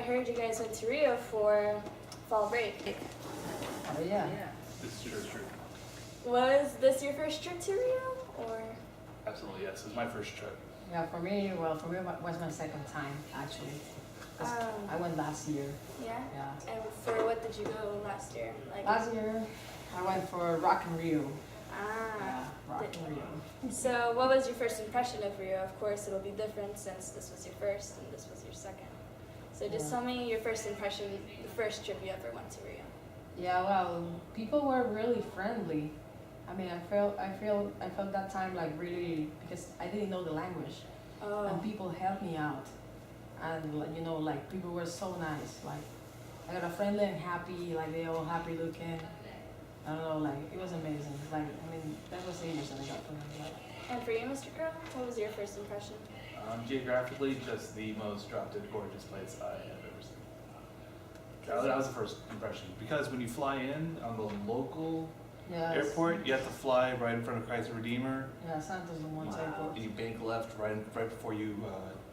heard you guys went to Rio for fall break. Oh yeah. This is true. Was this your first trip to Rio, or? Absolutely, yes. It was my first trip. Yeah, for me it was my second time actually. 'Cause I went last year. Yeah? Yeah. And for what did you go last year? Last year I went for Rock and Rio. Ah. Rock and Rio. So what was your first impression of Rio? Of course it'll be different since this was your first and this was your second. So just tell me your first impression, the first trip you ever went to Rio. Yeah, well, people were really friendly. I mean, I felt that time like really, because I didn't know the language, and people helped me out, and you know, like people were so nice. Like I got a friendly and happy, like they all happy looking. I don't know, like it was amazing. Like I mean, that was the image that I got from them. Like, And for you, Mr. Crowe, what was your first impression? Geographically, just the most drop-dead gorgeous place I have ever seen. That was the first impression. Because when you fly in on the local airport, you have to fly right in front of Christ the Redeemer. Yeah, Santos Dumont Airport. You bank left right before you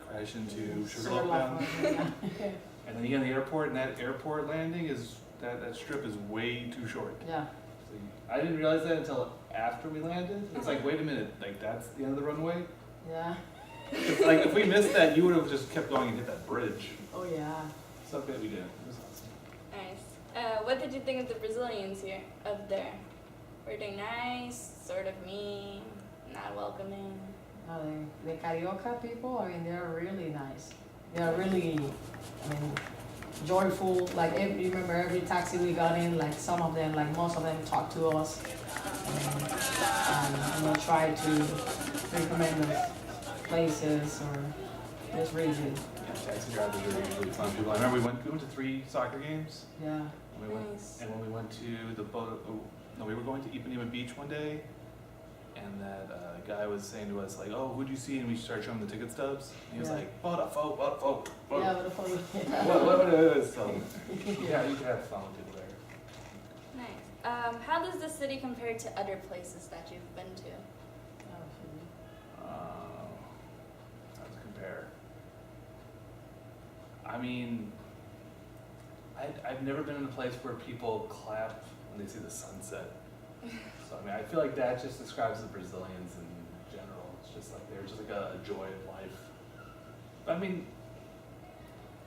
crash into Sugarloaf Mountain. Yeah. And then you get in the airport, and that airport landing is, that strip is way too short. Yeah. So I didn't realize that until after we landed. It's like, wait a minute, like that's the end of the runway? Yeah. Like if we missed that, you would have just kept going and hit that bridge. Oh yeah. So good we did. It was awesome. Nice. What did you think of the Brazilians here, up there? Were they nice, sort of mean, not welcoming? The Carioca people, I mean, they're really nice. They're really, I mean, joyful. Like, you remember every taxi we got in, like some of them, like most of them talked to us. And you know, try to recommend us places, or it was really good. Yeah, taxi drivers are really fun people. I remember we went to 3 soccer games. Yeah. And when we went to the boat, we were going to Ipanema Beach one day, and that guy was saying to us like, "Oh, who'd you see?" And we started showing him the ticket stubs. And he was like, "Botafogo, Botafogo." Yeah, Botafogo. What it is? So yeah, you can have fun with people there. Nice. How does the city compare to other places that you've been to? How to compare? I mean, I've never been in a place where people clap when they see the sunset. So I mean, I feel like that just describes the Brazilians in general. It's just like they're just like a joy of life. But I mean,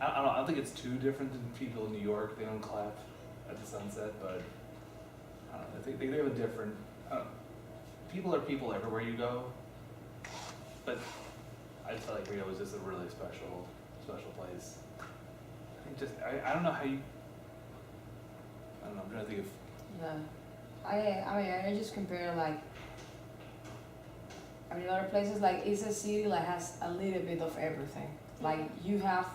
I don't know. I don't think it's too different than people in New York. They don't clap at the sunset, but I don't know. I think they have a different. People are people everywhere you go, but I feel like Rio was just a really special place. I don't know how you. I don't know. I'm trying to think of. Yeah. I mean, I just compare like, I mean, other places, like it's a city that has a little bit of everything. Like you have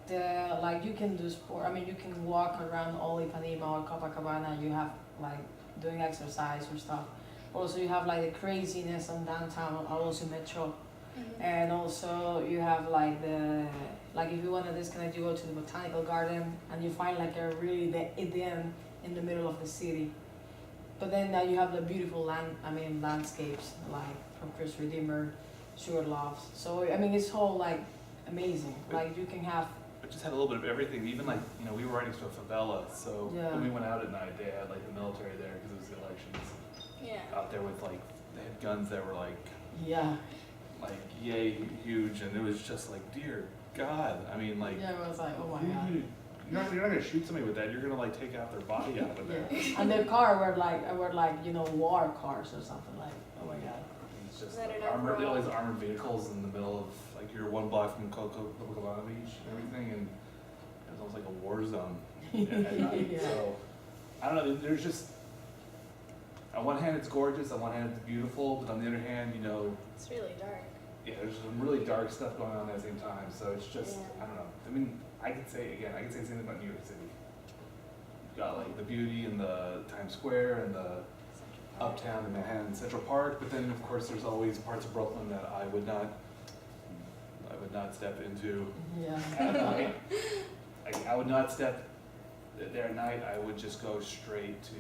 like you can do sport. I mean, you can walk around all Ipanema or Copacabana. You have like doing exercise or stuff. Also, you have like the craziness on downtown, also Metro. And also you have like if you want to disconnect, you go to the botanical garden and you find like a really the Eden in the middle of the city. But then now you have the beautiful landscapes like from Christ Redeemer, Sugarloaf. So I mean it's all like amazing. Like you can have. It just had a little bit of everything. Even like we were right next to a favela, so when we went out at night, they had like the military there because it was the elections. Yeah. Out there with like they had guns that were like. Yeah. Like yay huge, and it was just like, dear God. I mean, like. Yeah, it was like, oh my God. You're not gonna shoot somebody with that. You're gonna like take out their body out of there. Yeah. And their car were like war cars or something like. Oh my God. It's just like all these armored vehicles in the middle of like you're 1 block from Copacabana Beach and everything, and it was almost like a war zone. At night. Yeah. So I don't know. There's just on one hand it's gorgeous, on one hand it's beautiful, but on the other hand, it's really dark. Yeah, there's some really dark stuff going on at the same time. So it's just I don't know. I mean, I could say the same thing about New York City. You've got like the beauty in the Times Square and the uptown in Manhattan Central Park, but then of course there's always parts of Brooklyn that I would not step into Yeah. at night. I would not step there at night. I would just go straight to.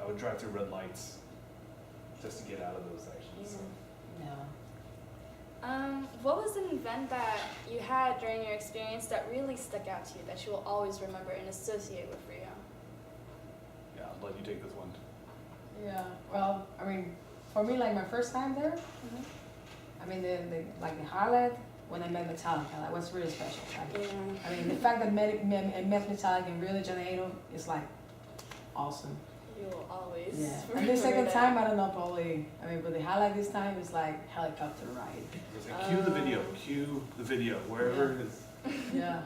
I would drive through red lights just to get out of those sections. So. Yeah. What was an event that you had during your experience that really stuck out to you, that you will always remember and associate with Rio? Yeah, I'll let you take this one. Yeah, well, I mean, for me, like my first time there, Mm-hmm. I mean, the highlight when I met Metallica, that was really special. Like, Yeah. I mean, the fact that I met Metallica in Rio de Janeiro is like awesome. You will always. Yeah. And the remember second that. time, I don't know, probably, I mean, but the highlight this time is like helicopter ride. It was like, cue the video, wherever it is. Yeah.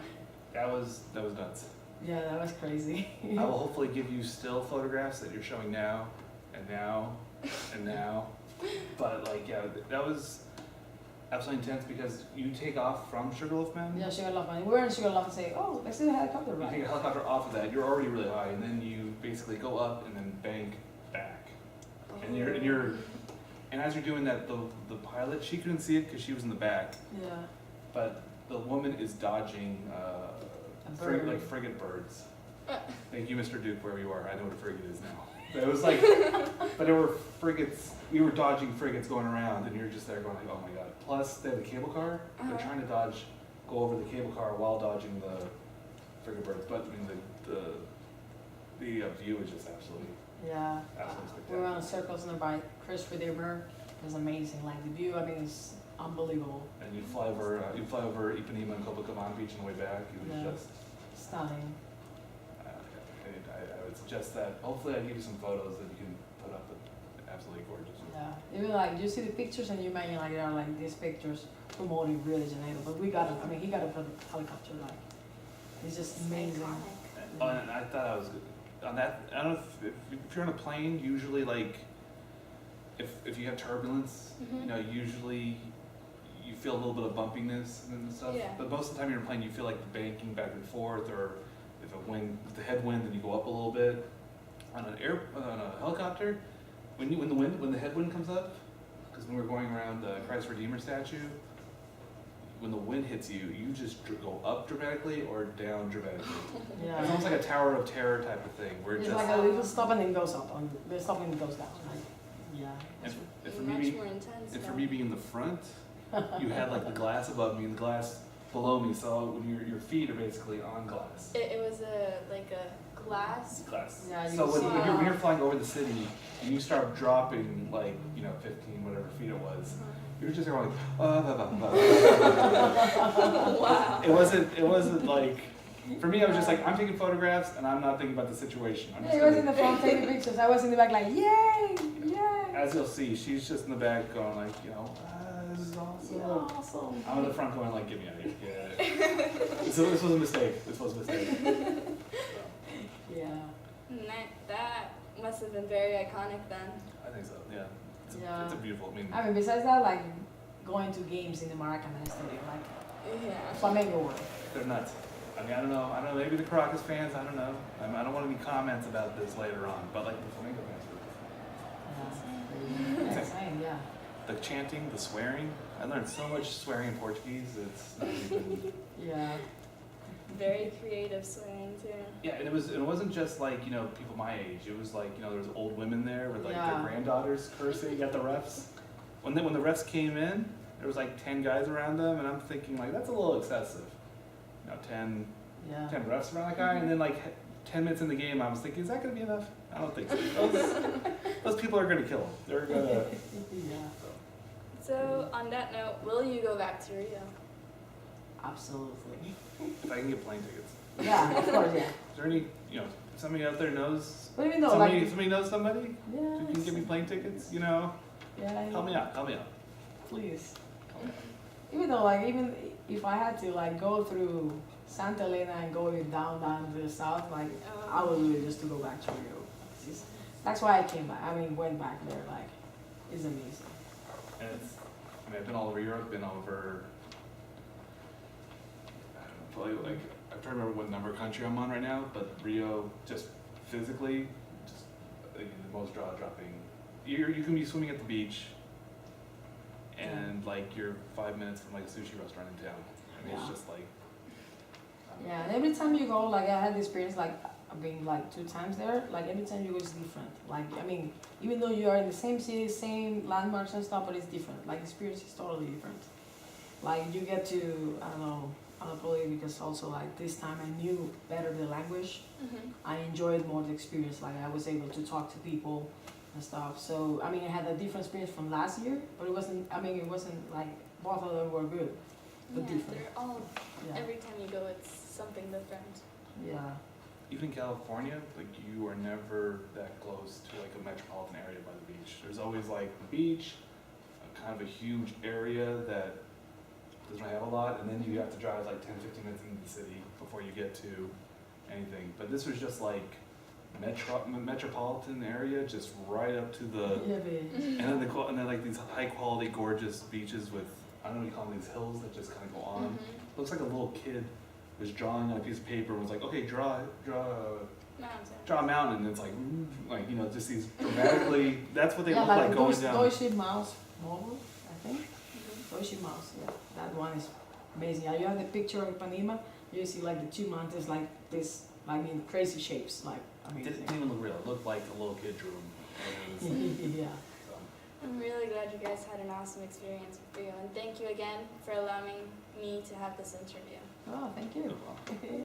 That was nuts. Yeah, that was crazy. I will hopefully give you still photographs that you're showing now, and now, and now. But like, yeah, that was absolutely intense because you take off from Sugarloaf Mountain. Yeah, Sugarloaf Mountain. We were in Sugarloaf and say, oh, let's do a helicopter You take ride. a helicopter off of that, you're already really high, and then you basically go up and then bank back. And as you're doing that, the pilot, she couldn't see it because she was in the back, Yeah. but the woman is dodging A bird. like frigate birds. Thank you, Mr. Duke, wherever you are. I know what a frigate is now. But it was like, but there were frigates. We were dodging frigates going around, and you're just there going like, oh my god. Plus, they have a cable car. They're Uh-huh. trying to go over the cable car while dodging the frigate birds. But I mean, the view is just absolutely Yeah. spectacular. We were on circles in the bike. Chris Redeemer was amazing. Like the view, I mean, it's unbelievable. And you'd fly over Ipanema and Copacabana Beach on the way back. It was Yeah. just. Stunning. I would suggest that. Hopefully, I give you some photos that you can put up. But absolutely gorgeous. Yeah. Even like you see the pictures and you imagine like there are like these pictures promoting Rio de Janeiro, but we got it. I mean, he got a helicopter like. It's just amazing. Iconic. Oh, and I thought I was good. On that. I don't know if you're on a plane. Usually, like if you have turbulence, Mhm. you know, usually you feel a little bit of bumpiness and stuff. Yeah. But most of the time you're in a plane, you feel like the banking back and forth, or if the headwind, then you go up a little bit. On a helicopter, when the headwind comes up, because when we're going around the Christ Redeemer statue, when the wind hits you, you just go up dramatically or down dramatically. Yeah. It's almost like a Tower of Terror type of thing, where it It's just. like a little stop and then goes up, and the stop and then goes down. Like, yeah. And for Much me, more intense. and for now. me being in the front, you had like the glass above me and the glass below me, so when your feet are basically on glass. It was like a glass. Glass. Yeah, you So when see- you're flying over the city and you start dropping like 15 whatever feet it was, you're just going Wow. It wasn't like. For me, I was just like, I'm taking photographs and I'm not thinking about the situation. I'm Yeah, just he was in gonna, the front taking pictures. I was in the back like, yay, yay. as you'll see, she's just in the back going like, this is awesome. Awesome. I'm in the front going like, get me out of here. Get out of here. So this was a mistake. This was a mistake. Yeah. And that must have been very iconic then. I think so. Yeah. Yeah. It's a beautiful. I mean, besides that, like going to games in the Maracanã Stadium, like Yeah. Flamengo world. They're nuts. I mean, I don't know. Maybe the Caracas fans. I don't know. I don't want any comments about this later on. But like the Flamengo fans were. Yeah. Insane, yeah. The chanting, the swearing. I learned so much swearing in Portuguese. It's not even. Yeah. Very creative swearing too. Yeah, and it wasn't just like people my age. It was like there was old women there with like Yeah. their granddaughters cursing at the refs. When the refs came in, there was like 10 guys around them, and I'm thinking like that's a little excessive. 10 Yeah. 10 refs around that guy, and then like 10 minutes in the game, I was thinking, is that gonna be enough? I don't think so. Those people are gonna kill him. They're gonna. Yeah. So on that note, will you go back to Rio? Absolutely. If I can get plane tickets. Yeah, of course, yeah. Is there any somebody out there knows But even though, somebody knows somebody yeah, who can give me plane tickets? yeah, Help me out. please. Even though, like, even if I had to, like, go through Santa Elena and go down to the south, like, I would do it just to go back to Rio. That's why I came back. I mean, went back there. Like, it's amazing. And I've been all over Europe, been over. I don't know, probably like I'm trying to remember what number country I'm on right now, but Rio just physically, just the most jaw-dropping. You can be swimming at the beach, and like you're 5 minutes from like a sushi restaurant in town. I mean, it's Yeah. just like. Yeah, and every time you go, like, I had the experience, like, I've been, like, 2 times there. Like, every time you go, it's different. Like, I mean, even though you are in the same city, same landmarks and stuff, but it's different. Like, the experience is totally different. like you get to, I don't know, probably because also like this time I knew better the language. Mhm. I enjoyed more the experience, like I was able to talk to people and stuff. So, I mean, I had a different experience from last year, but it wasn't like, both of them were good, but Yeah, different. they're all, Yeah, every time you go, it's something different. yeah, Even California, like you are never that close to like a metropolitan area by the beach. There's always like the beach, a kind of a huge area that doesn't have a lot, and then you have to drive like 10, 15 minutes into the city before you get to anything. But this was just like metropolitan area, just right up to the, yeah, but and then like these high quality, gorgeous beaches with, I don't know what you call them, these hills that just kind of go on. Mhm. Looks like a little kid was drawing on a piece of paper and was like, okay, draw a mountain, and it's like, you know, just these dramatically, that's what they yeah, look like like going Deutsche down. Mouse model, I think. Mhm. Deutsche Mouse, yeah, that one is amazing. Yeah, you have the picture of Ipanema, you see like the two mountains like this, I mean, crazy shapes, like It amazing. didn't even look real, it looked like a little kid drew them. Yeah. So. I'm really glad you guys had an awesome experience with Rio, and thank you again for allowing me to have this interview. Oh, thank you.